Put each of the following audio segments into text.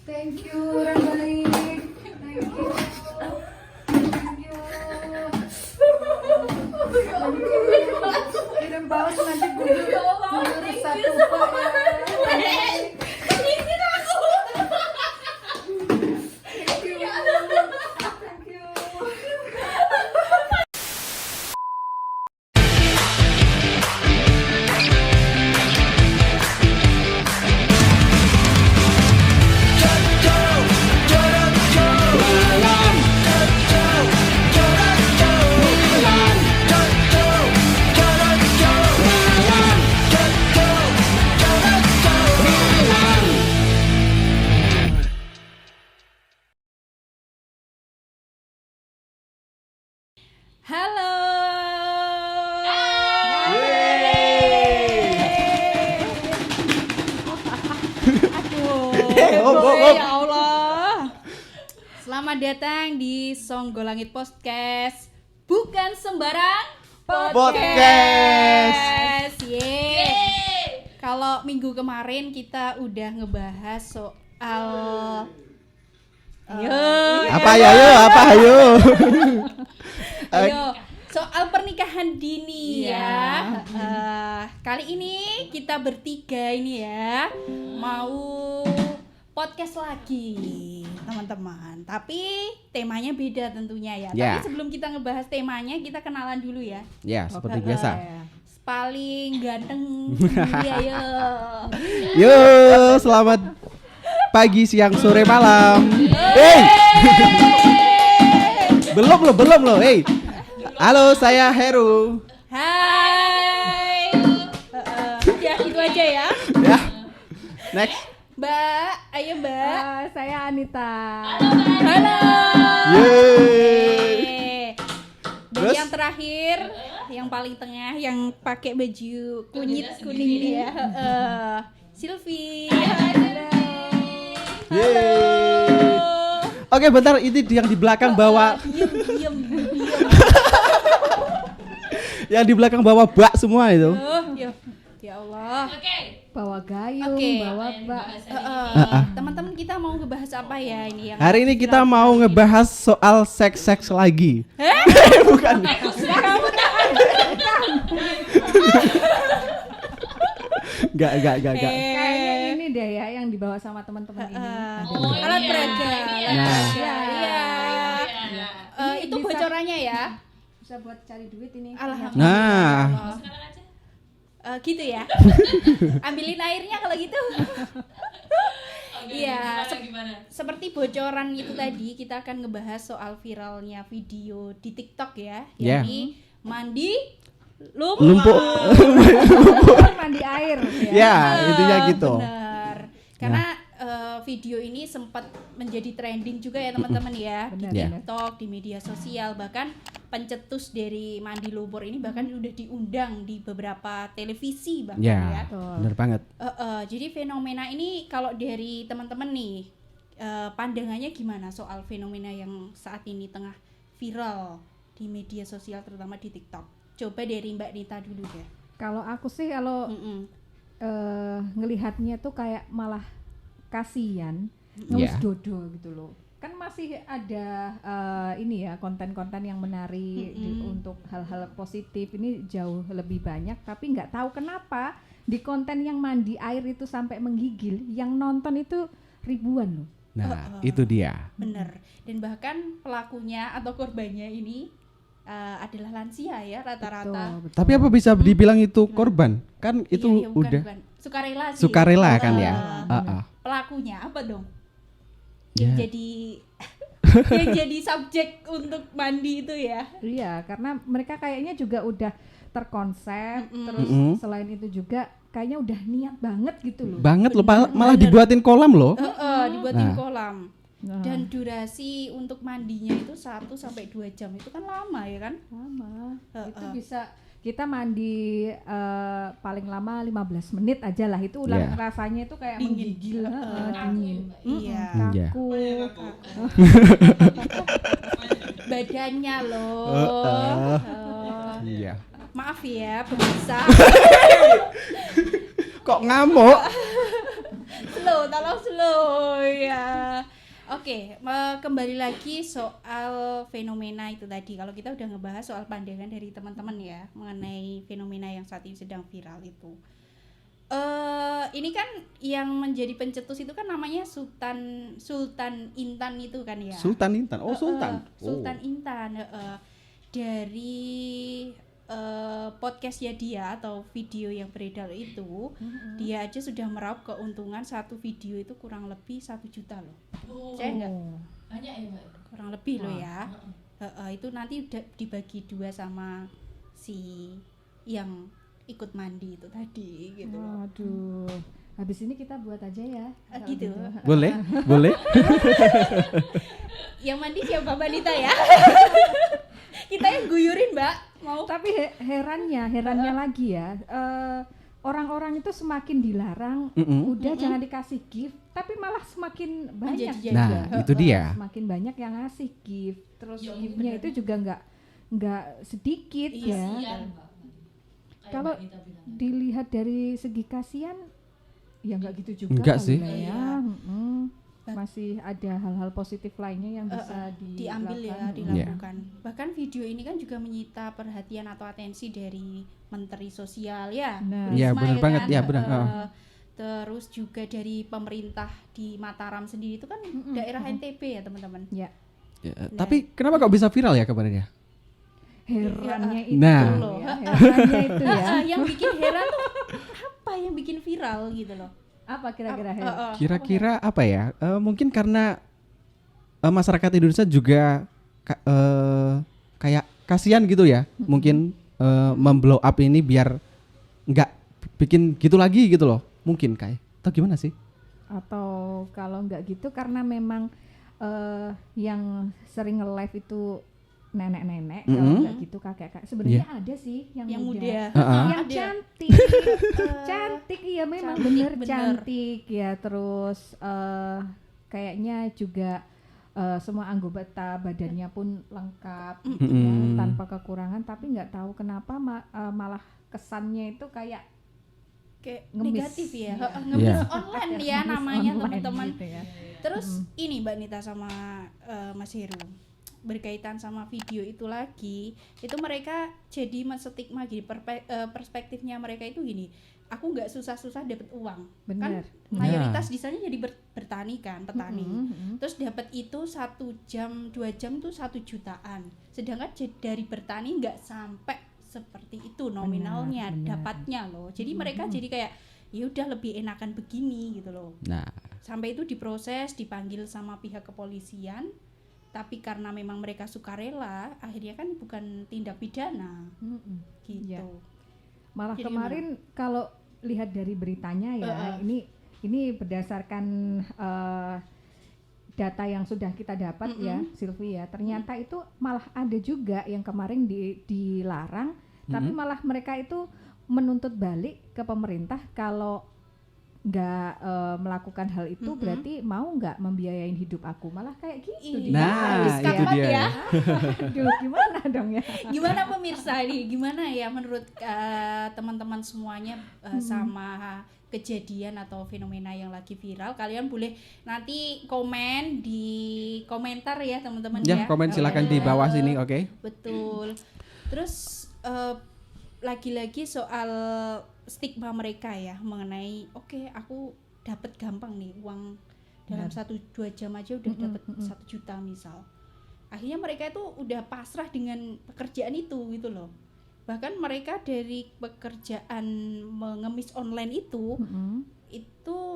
Thank you, orang baik. Thank you. Thank you. Kirim balas nanti buyur satu pak ya. Thank you. Thank you. Halo. Aduh. Ya Allah. Selamat datang di Songgolangit Podcast. Bukan sembarang podcast. Yeay. Kalau minggu kemarin kita udah ngebahas soal Ayo. Ayo, soal pernikahan dini ya. Kali ini kita bertiga ini ya mau podcast lagi teman-teman. Tapi temanya beda tentunya ya. Tapi sebelum kita ngebahas temanya kita kenalan dulu ya. Ya, seperti biasa. Paling ganteng dunia ya. Yo, selamat pagi, siang, sore, malam. Belum loh. Halo, saya Heru. Hai. Ya itu aja ya. Ya. Next. Mbak, ayo Mbak. Saya Anita. Halo. Yeay. Dan Terus? yang terakhir, yang paling tengah, yang pakai baju kunyit kuning ini ya. Sylvie. Halo. Yeay. Oke, bentar, ini yang di belakang bawa Diem. yang di belakang bawa bak semua itu. Ya Allah. Bawa gayung, Oke. bawa bak. Teman-teman kita mau ngebahas apa ya ini yang Hari ini kita mau ngebahas soal seks lagi. Bukan. Enggak. Kayaknya ini deh ya yang dibawa sama teman-teman ini. Alat peraga. Nah. Iya. Itu Bisa- bocorannya ya. Bisa buat cari duit ini. Alhamdulillah. Nah. Gitu ya. Ambilin airnya kalau gitu. Iya, seperti bocoran itu tadi kita akan ngebahas soal viralnya video di TikTok ya, Yeah. yakni mandi Lumpur. Mandi air Ya, intinya gitu. Benar. Karena video ini sempat menjadi trending juga ya teman-teman ya di Benar, Ya. TikTok, di media sosial, bahkan pencetus dari mandi lumpur ini bahkan udah diundang di beberapa televisi bahkan ya. Ya, bener banget. Jadi fenomena ini kalau dari teman-teman nih pandangannya gimana soal fenomena yang saat ini tengah viral di media sosial terutama di TikTok? Coba dari Mbak Nita dulu deh. Kalau aku sih ngelihatnya tuh kayak malah kasihan ngelus Yeah. dodo gitu loh. Kan masih ada ini ya konten-konten yang menari untuk hal-hal positif ini jauh lebih banyak, tapi nggak tahu kenapa di konten yang mandi air itu sampai menggigil yang nonton itu ribuan loh. Nah, itu dia. Bener. Dan bahkan pelakunya atau korbannya ini adalah lansia ya rata-rata. Betul. Tapi apa bisa dibilang itu korban? Kan itu Iya, bukan, udah bukan. Sukarela sih. sukarela kan ya. Pelakunya apa dong? Ya. Yang jadi subjek untuk mandi itu ya. Iya, karena mereka kayaknya juga udah terkonsep, terus selain itu juga kayaknya udah niat banget gitu loh. Banget loh, malah dibuatin kolam loh. Dibuatin Nah. kolam. Nah, Dan durasi untuk mandinya itu 1 sampai 2 jam itu kan lama ya kan? lama. Itu bisa kita mandi paling lama 15 menit aja lah, itu udah Yeah. rasanya itu kayak Dingin. menggigil, dingin. Iya. Iya. Kaku. Badannya loh. Iya. Maaf ya pemirsa. Kok ngamuk? Slow, tolong slow ya. Oke, kembali lagi soal fenomena itu tadi. Kalau kita udah ngebahas soal pandangan dari teman-teman ya mengenai fenomena yang saat ini sedang viral itu. Ini kan yang menjadi pencetus itu kan namanya Sultan Intan itu kan ya. Sultan Intan. Oh, Sultan. Sultan Intan. Dari podcastnya dia atau video yang beredar itu, dia aja sudah meraup keuntungan satu video itu kurang lebih 1 juta loh. Saya enggak Banyak ya, Mbak. kurang lebih loh ya. Itu nanti udah dibagi 2 sama si yang ikut mandi itu tadi gitu. Aduh, habis ini kita buat aja ya. Gitu. Boleh? Yang mandi siapa, Mbak Nita ya? Kita yang guyurin, Mbak. Mau Tapi herannya lagi ya, orang-orang itu semakin dilarang, udah jangan dikasih gift, tapi malah semakin banyak. Menjadi-jadi. Nah, itu dia. Semakin banyak yang ngasih gift, terus Ya, giftnya bener. itu juga nggak sedikit Iya, ya. Kasihan, Mbak. Kayak Kalau Mbak Nita bilang. dilihat dari segi kasihan, ya nggak gitu juga. Enggak kali sih. lah ya. Iya. Masih ada hal-hal positif lainnya yang bisa diambil ya, dilakukan. dilakukan. Bahkan video ini kan juga menyita perhatian atau atensi dari Menteri Sosial ya. Nah. Iya, Risma benar ya banget. kan? Ya, benar. Terus juga dari pemerintah di Mataram sendiri itu kan daerah NTB ya teman-teman. Ya, Ya, tapi kenapa kok bisa viral ya kemarin ya? herannya itu Nah. loh ya, herannya itu ya. Yang bikin heran tuh apa yang bikin viral gitu loh. Apa kira-kira heran? Kira-kira apa ya? Mungkin karena masyarakat Indonesia juga kayak kasihan gitu ya. Mungkin memblow up ini biar nggak bikin gitu lagi gitu loh. Mungkin kayak atau gimana sih? Atau kalau nggak gitu karena memang yang sering nge-live itu nenek-nenek, kalau nggak gitu kakek-kakek. Sebenarnya ada sih yang muda. Yang Ada. cantik. Cantik iya memang Cantik, bener bener. cantik ya. Terus kayaknya juga semua anggota badannya pun lengkap gitu ya, tanpa kekurangan, tapi nggak tahu kenapa malah kesannya itu kayak ngemis. Negatif ya. Iya. Ngemis Iya. online ya Ngemis namanya online teman-teman. gitu ya. Terus ini Mbak Nita sama Mas Heru berkaitan sama video itu lagi, itu mereka jadi menstigma gini, perspektifnya mereka itu gini, aku nggak susah-susah dapat uang. Bener. Kan mayoritas di sana jadi bertani kan, petani. Mm-mm. Terus dapat itu 1 jam 2 jam tuh 1 jutaan. Sedangkan dari bertani nggak sampai seperti itu nominalnya Benar. dapatnya loh. Jadi mereka jadi kayak ya udah lebih enakan begini gitu loh. Nah, Sampai itu diproses, dipanggil sama pihak kepolisian. Tapi karena memang mereka sukarela, akhirnya kan bukan tindak pidana Mm-mm. gitu. Iya. Malah Jadi kemarin kalau lihat dari beritanya ya, ini berdasarkan data yang sudah kita dapat ya, Sylvie ya. Ternyata itu malah ada juga yang kemarin dilarang, tapi malah mereka itu menuntut balik ke pemerintah kalau nggak melakukan hal itu berarti mau nggak membiayain hidup aku, malah kayak gitu. Nah, habis itu kapan dia. ya. Aduh, gimana dong ya? Gimana pemirsa nih? Gimana ya menurut teman-teman semuanya sama kejadian atau fenomena yang lagi viral? Kalian boleh nanti komen di komentar ya teman-teman ya. ya komen silakan di bawah sini, oke? Betul. Terus lagi-lagi soal stigma mereka ya mengenai oke, aku dapat gampang nih uang dalam 1-2 jam aja udah dapat 1 juta misal. Akhirnya mereka itu udah pasrah dengan pekerjaan itu gitu loh. Bahkan mereka dari pekerjaan mengemis online itu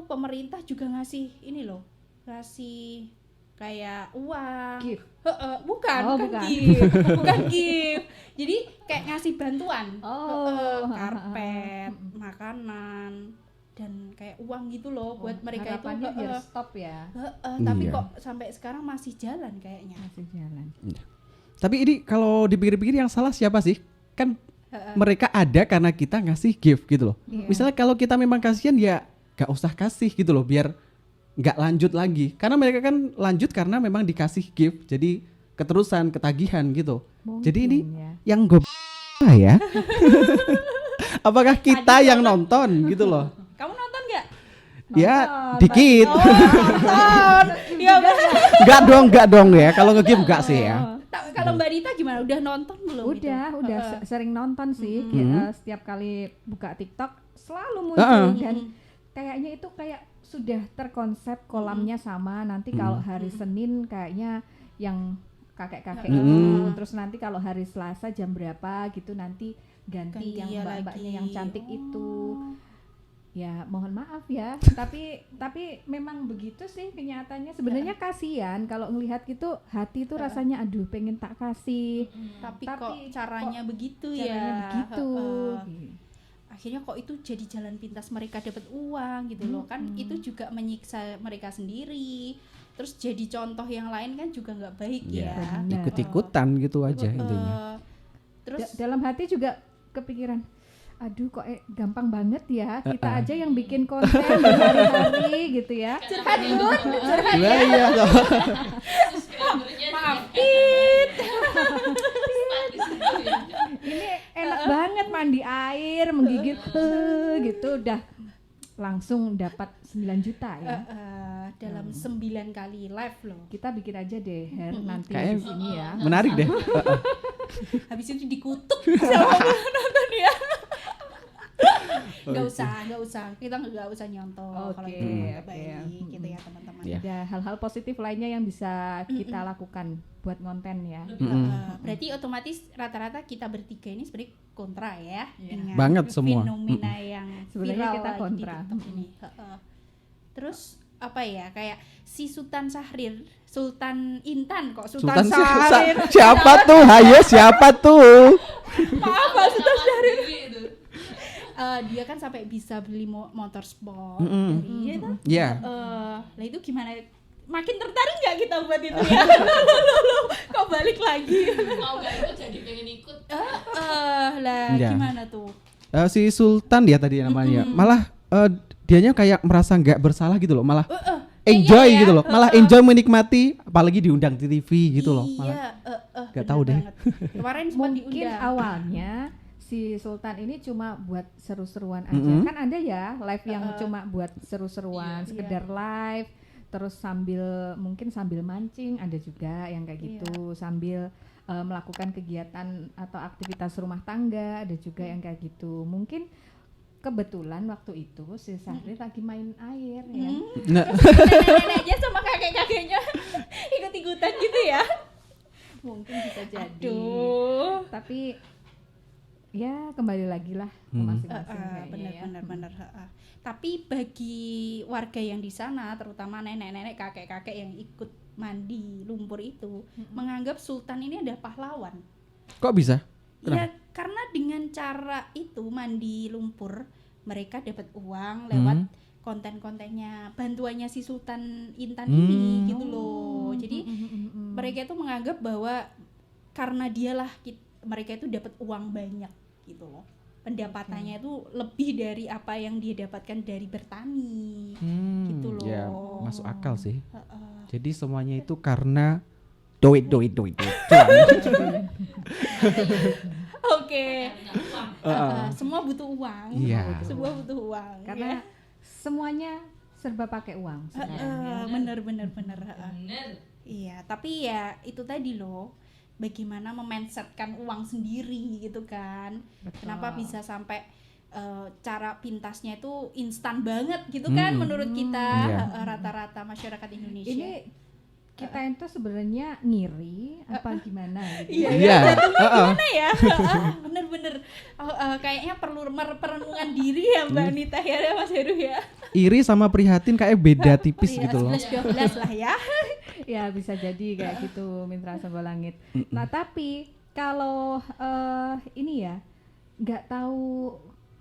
pemerintah juga ngasih ini loh, ngasih kayak uang. Gift. Bukan Oh, bukan. gift. Bukan gift. Jadi kayak ngasih bantuan. Oh. Karpet, makanan, dan kayak uang gitu loh buat mereka itu. Harapannya biar stop ya. Tapi Iya. kok sampai sekarang masih jalan kayaknya. Masih jalan. Tapi ini kalau dipikir-pikir yang salah siapa sih? Kan mereka ada karena kita ngasih gift gitu loh. Iya. Misalnya kalau kita memang kasihan ya gak usah kasih gitu loh, biar gak lanjut lagi. Karena mereka kan lanjut karena memang dikasih gift, jadi keterusan, ketagihan gitu. Mungkin Jadi ini ya. yang gue ya. Apakah kita yang nonton gitu loh? Kamu nonton nggak? Ya Nonton, dikit. Nonton. Ya benar. Enggak dong ya. Kalau nge-game enggak sih ya. Kalau Mbak Rita gimana? Udah nonton belum itu? Udah sering nonton sih. Setiap kali buka TikTok selalu muncul dan kayaknya itu kayak sudah terkonsep kolamnya sama. Nanti kalau hari Senin kayaknya yang kakek-kakek itu, terus nanti kalau hari Selasa jam berapa gitu nanti ganti yang mbak-mbaknya yang cantik itu. Ya mohon maaf ya, tapi memang begitu sih kenyataannya. Sebenarnya kasihan kalau ngelihat gitu, hati tuh rasanya aduh pengen tak kasih. Tapi kok caranya begitu Caranya ya. begitu. Akhirnya kok itu jadi jalan pintas mereka dapat uang gitu loh. Kan itu juga menyiksa mereka sendiri. Terus jadi contoh yang lain kan juga nggak baik ya. Ikut-ikutan gitu aja intinya. Terus dalam hati juga kepikiran, aduh kok gampang banget ya kita aja yang bikin konten berhari-hari gitu ya. curhat Bun, Iya. Subscribernya maaf. Ini enak banget mandi air, menggigit gitu udah langsung dapat 9 juta ya. Dalam 9 kali live loh. Kita bikin aja deh Her nanti Kayaknya di sini ya. Menarik deh. Habis itu dikutuk sama penonton ya. Nggak usah, kita nggak usah nyontoh kalau itu nggak baik gitu ya teman-teman. Ada hal-hal positif lainnya yang bisa kita lakukan buat konten ya. Berarti otomatis rata-rata kita bertiga ini sebenarnya kontra ya dengan Banget semua. fenomena yang Sebenarnya viral kita lagi kontra. di TikTok ini. Terus apa ya, kayak si Sultan Syahrir, Sultan Intan kok Sultan Syahrir. Siapa tuh? Hayo siapa tuh? Maaf Pak Sultan Syahrir. itu. Dia kan sampai bisa beli motor sport. Iya kan? Iya. Lah itu gimana? Makin tertarik nggak kita buat itu ya? Loh, kok balik lagi? Mau gak ikut jadi pengen ikut. Lah Iya. gimana tuh? Si Sultan dia tadi namanya. Malah dianya kayak merasa nggak bersalah gitu loh. Malah enjoy iya, gitu loh. Malah enjoy menikmati, apalagi diundang di TV gitu loh. Malah Iya, nggak bener tahu deh. banget. Kemarin sempat Mungkin diundang. awalnya si Sultan ini cuma buat seru-seruan aja. Kan ada ya live yang cuma buat seru-seruan, sekedar live, terus mungkin sambil mancing, ada juga yang kayak gitu, sambil melakukan kegiatan atau aktivitas rumah tangga, ada juga yang kayak gitu. Mungkin kebetulan waktu itu si Syahrir lagi main air ya. Nah, Nenek-neneknya sama kakek-kakeknya ikut-ikutan gitu ya. Mungkin bisa jadi. Aduh. Tapi ya kembali lagi lah ke masing-masing kayaknya ya. Benar. Tapi bagi warga yang di sana, terutama nenek-nenek, kakek-kakek yang ikut mandi lumpur itu, menganggap Sultan ini ada pahlawan. kok bisa? Ya karena dengan cara itu mandi lumpur, mereka dapat uang lewat konten-kontennya, bantuannya si Sultan Intan ini gitu loh. Jadi mereka itu menganggap bahwa karena dialah mereka itu dapat uang banyak gitu loh. Pendapatannya itu lebih dari apa yang dia dapatkan dari bertani gitu loh. Ya, masuk akal sih. Jadi semuanya itu karena duit. Oke. Semua butuh uang. Iya. Semua butuh uang. Karena semuanya serba pakai uang sekarang. Bener. Bener. Iya, tapi ya itu tadi loh, bagaimana memindsetkan uang sendiri gitu kan. Betul. Kenapa bisa sampai cara pintasnya itu instan banget gitu kan menurut kita rata-rata masyarakat Indonesia. Ini kita itu sebenarnya ngiri apa gimana gitu. Iya. Gimana ya? Bener-bener kayaknya perlu perenungan diri ya Mbak Anita ya Mas Heru ya. Iri sama prihatin kayak beda tipis gitu loh. 11-12 lah ya. Ya bisa jadi kayak gitu Mitra Sebuah Langit. Nah tapi kalau ini ya nggak tahu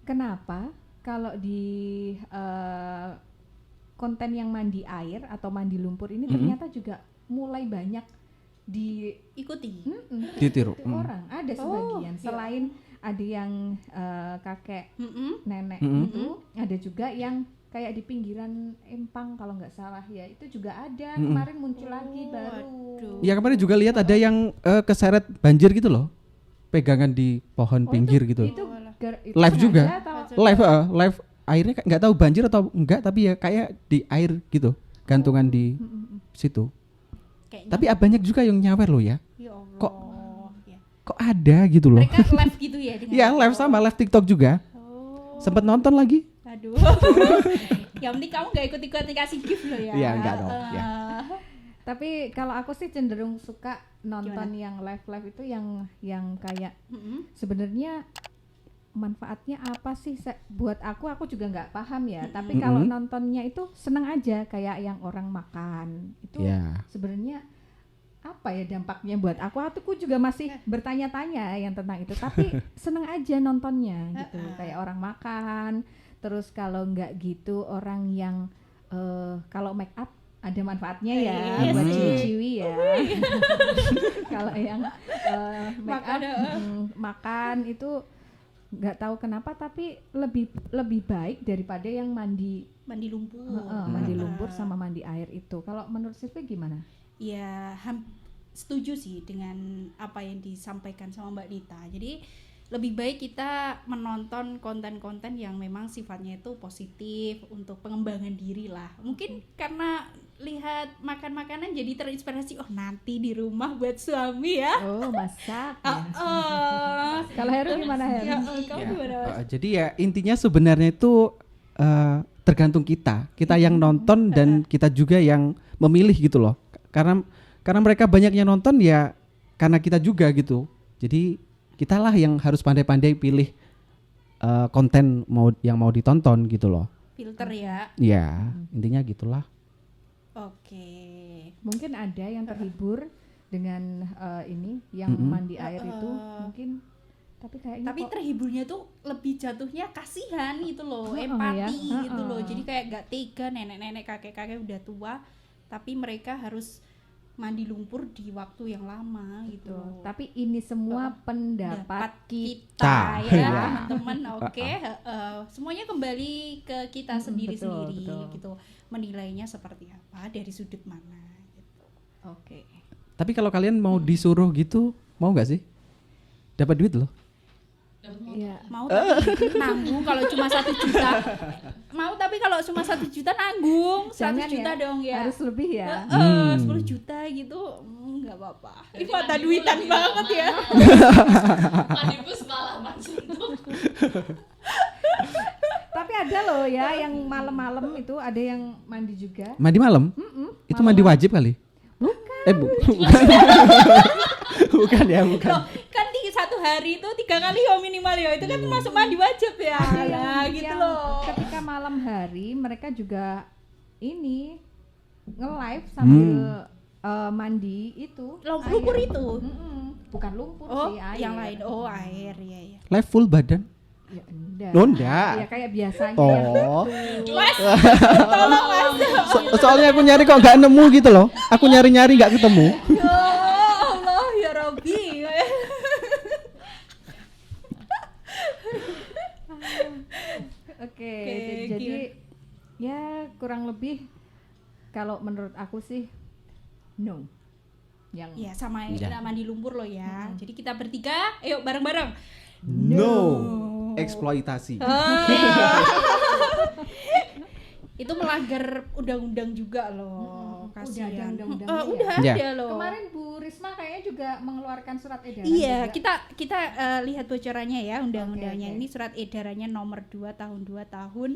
kenapa kalau di konten yang mandi air atau mandi lumpur ini ternyata juga mulai banyak Ikuti. Ditiru. orang. Ada sebagian selain ada yang kakek nenek itu, ada juga yang kayak di pinggiran empang kalau nggak salah ya, itu juga ada. Kemarin muncul lagi baru. Ya kemarin juga lihat ada yang keseret banjir gitu loh. Pegangan di pohon pinggir gitu. Itu Live juga. sengaja atau- Live airnya nggak tahu banjir atau enggak, tapi ya kayak di air gitu, gantungan di situ. kayaknya. Tapi banyak juga yang nyawer loh ya. Ya Allah. Ya. Kok ada gitu loh. Mereka live gitu ya dengan Iya, live sama live TikTok juga. Oh. Sempet nonton lagi. Aduh. Yang penting kamu gak ikut-ikut dikasih gift loh ya. Iya, enggak dong, ya. Tapi kalau aku sih cenderung suka nonton Gimana? yang live itu yang kayak Mm-mm. sebenarnya manfaatnya apa sih buat aku juga nggak paham ya. Tapi kalau nontonnya itu seneng aja kayak yang orang makan itu Iya. sebenarnya apa ya dampaknya buat aku juga masih bertanya-tanya yang tentang itu. Tapi seneng aja nontonnya gitu kayak orang makan. Terus kalau nggak gitu orang yang kalau make up ada manfaatnya ya Iya buat sih. ciwi-ciwi ya. Kalau yang make up makan itu nggak tahu kenapa tapi lebih baik daripada yang mandi lumpur. mandi lumpur sama mandi air itu. Kalau menurut Sylvia gimana? Ya setuju sih dengan apa yang disampaikan sama Mbak Nita. Jadi lebih baik kita menonton konten-konten yang memang sifatnya itu positif untuk pengembangan diri lah. Mungkin karena lihat makan makanan jadi terinspirasi, oh nanti di rumah buat suami ya. Oh, masak. Kalau Heru gimana, Heru? Kamu gimana? Mas? Jadi ya intinya sebenarnya itu tergantung kita yang nonton dan kita juga yang memilih gitu loh. Karena mereka banyak yang nonton ya karena kita juga gitu. Jadi kitalah yang harus pandai-pandai pilih konten yang mau ditonton gitu loh. Filter ya. Ya, intinya gitulah. Oke. Mungkin ada yang terhibur dengan ini yang mandi air itu mungkin tapi kayaknya Tapi terhiburnya tuh lebih jatuhnya kasihan gitu loh, ya. empati gitu loh. Jadi kayak gak tega nenek-nenek kakek-kakek udah tua tapi mereka harus mandi lumpur di waktu yang lama gitu. Tapi ini semua pendapat kita ya Iya. teman-teman. Oke, semuanya kembali ke kita sendiri-sendiri betul. gitu. Menilainya seperti apa, dari sudut mana gitu. Oke. Tapi kalau kalian mau disuruh gitu, mau nggak sih? Dapat duit loh. Iya. Mau tapi nanggung kalau cuma 1 juta. Mau tapi kalau cuma 1 juta nanggung 100 Jangan juta ya, dong ya. harus lebih ya. 10 juta gitu nggak apa-apa. Ini mata duitan lebih banget lama. ya. Mandi bus malaman suntuk. Tapi ada loh ya yang malam-malam itu ada yang mandi juga. Mandi malam? Itu mandi wajib kali? Bukan. Bukan. Bukan ya, bukan. Loh, kan di 1 hari itu 3 kali ya minimal ya. Itu kan termasuk mandi wajib ya. Ya gitu Yang loh. Ketika malam hari mereka juga ini nge-live sambil mandi itu. Lumpur air. itu. Bukan lumpur Oh, sih, air. yang lain. Oh, air ya ya. Live full badan? Ya enggak. Oh, enggak. Ya kayak biasanya yang Oh. Mas, tolong Mas. Soalnya aku nyari kok nggak nemu gitu loh. Aku nyari-nyari nggak ketemu. Ya Allah ya Robbi. Oke, Oke, jadi ya kurang lebih kalau menurut aku sih no. Yang Ya sama yang Ya. kita mandi lumpur loh ya. Jadi kita bertiga, ayo bareng-bareng. No. Eksploitasi. Itu melanggar undang-undang juga loh. Udah Kasihan. ada undang-undangnya Udah ya? ada loh. kemarin Bu Risma kayaknya juga mengeluarkan surat edaran. Iya, juga. kita lihat bocorannya ya undang-undangnya. Oke. Ini surat edarannya nomor 2 tahun 2 tahun.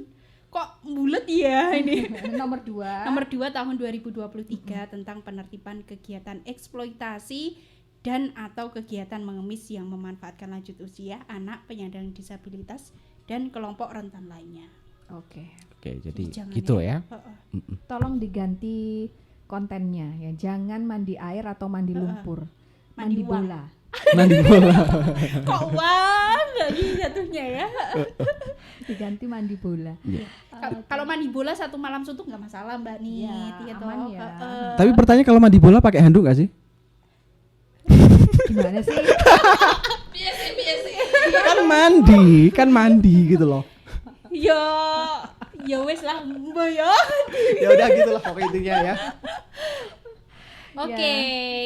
Kok bulat ya ini? Nomor 2. Nomor 2 tahun 2023 tentang penertiban kegiatan eksploitasi dan atau kegiatan mengemis yang memanfaatkan lanjut usia, anak, penyandang disabilitas dan kelompok rentan lainnya. Oke. Oke, jadi Jangan gitu ya. Tolong diganti kontennya ya. Jangan mandi air atau mandi lumpur. Mandi Mandi uang. bola. Mandi bola. Kok uang lagi jatuhnya ya? Diganti mandi bola. Kalau mandi bola 1 malam suntuk nggak masalah Mbak Nit, Iya, toh. aman ya. Tapi pertanyaan kalau mandi bola pakai handuk nggak sih? Gimana sih? Biasa. Kan mandi gitu loh. Ya wes lah Mbak ya. Ya udah gitu lah pokoknya intinya ya. Oke,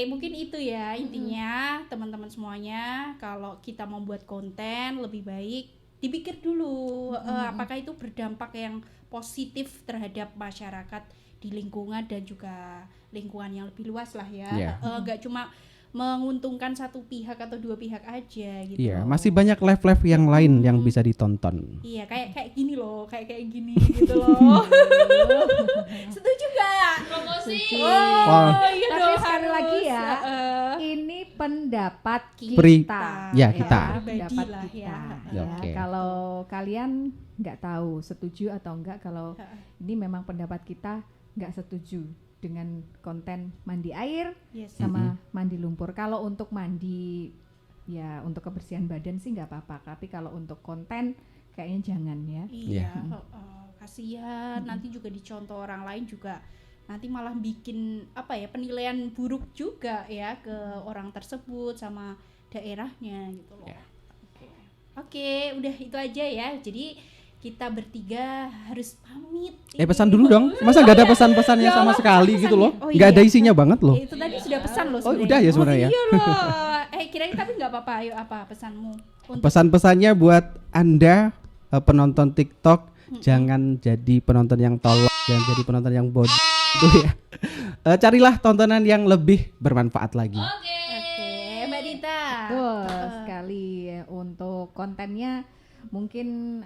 mungkin itu ya intinya teman-teman semuanya. Kalau kita membuat konten lebih baik dipikir dulu apakah itu berdampak yang positif terhadap masyarakat di lingkungan dan juga lingkungan yang lebih luas lah ya. Iya. Nggak cuma menguntungkan satu pihak atau dua pihak aja gitu. Iya, loh. masih banyak live-live yang lain yang bisa ditonton. Iya, kayak gini loh, kayak gini gitu loh. Setuju gak? Promosi. Wah. Iya Tapi dong, sekali harus. lagi ya, Heeh. ini pendapat Pri- kita. ya, kita. Pendapat Pribadi lah kita. ya. Ya, Oke. Kalau kalian nggak tahu setuju atau enggak, kalau ini memang pendapat kita nggak setuju dengan konten mandi air Yes. sama mandi lumpur. Kalau untuk mandi ya untuk kebersihan badan sih nggak apa-apa, tapi kalau untuk konten kayaknya jangan ya. Iya, kasihan nanti juga dicontoh orang lain juga nanti malah bikin apa ya penilaian buruk juga ya ke orang tersebut sama daerahnya gitu loh. Oke, udah itu aja ya. Jadi kita bertiga harus pamit. Pesan dulu dong. Masa nggak ada pesan-pesannya Ya sama Allah, sekali pesan gitu ya. loh? Oh Nggak iya. ada isinya banget loh. Itu tadi sudah pesan loh Oh, udah ya sebenarnya. Oh, iya loh. Kirain tapi nggak apa-apa. Ayo apa pesanmu? Untuk Pesan-pesannya buat Anda penonton TikTok, jangan jadi penonton yang tolol, jangan jadi penonton yang bodoh gitu ya. Carilah tontonan yang lebih bermanfaat lagi. Oke. Mbak Dita. Betul sekali. Untuk kontennya mungkin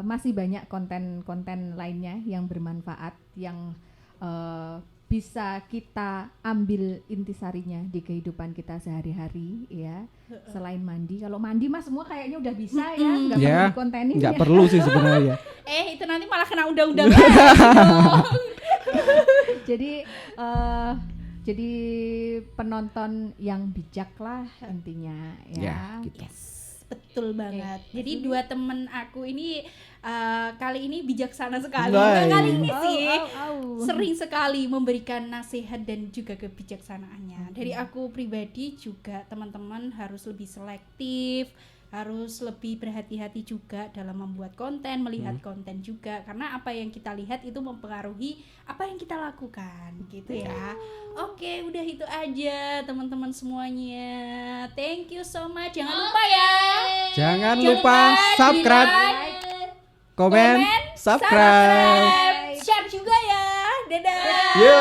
masih banyak konten-konten lainnya yang bermanfaat, yang bisa kita ambil intisarinya di kehidupan kita sehari-hari ya. Selain mandi, kalau mandi mah semua kayaknya udah bisa ya, nggak Ya, perlu dikontenin nggak ya. perlu sih sebenarnya. Itu nanti malah kena undang-undang lagi dong. Jadi penonton yang bijak lah intinya Ya, ya. gitu. Betul banget. Jadi dua temen aku ini kali ini bijaksana sekali. Baik. Kali ini sih Au. sering sekali memberikan nasihat dan juga kebijaksanaannya. Dari aku pribadi juga teman-teman harus lebih selektif, harus lebih berhati-hati juga dalam membuat konten, melihat konten juga, karena apa yang kita lihat itu mempengaruhi apa yang kita lakukan gitu ya. Oke, udah itu aja teman-teman semuanya. Thank you so much. Jangan lupa ya. Jangan lupa subscribe, di-like, komen, subscribe. share juga ya. Dadah. Yo.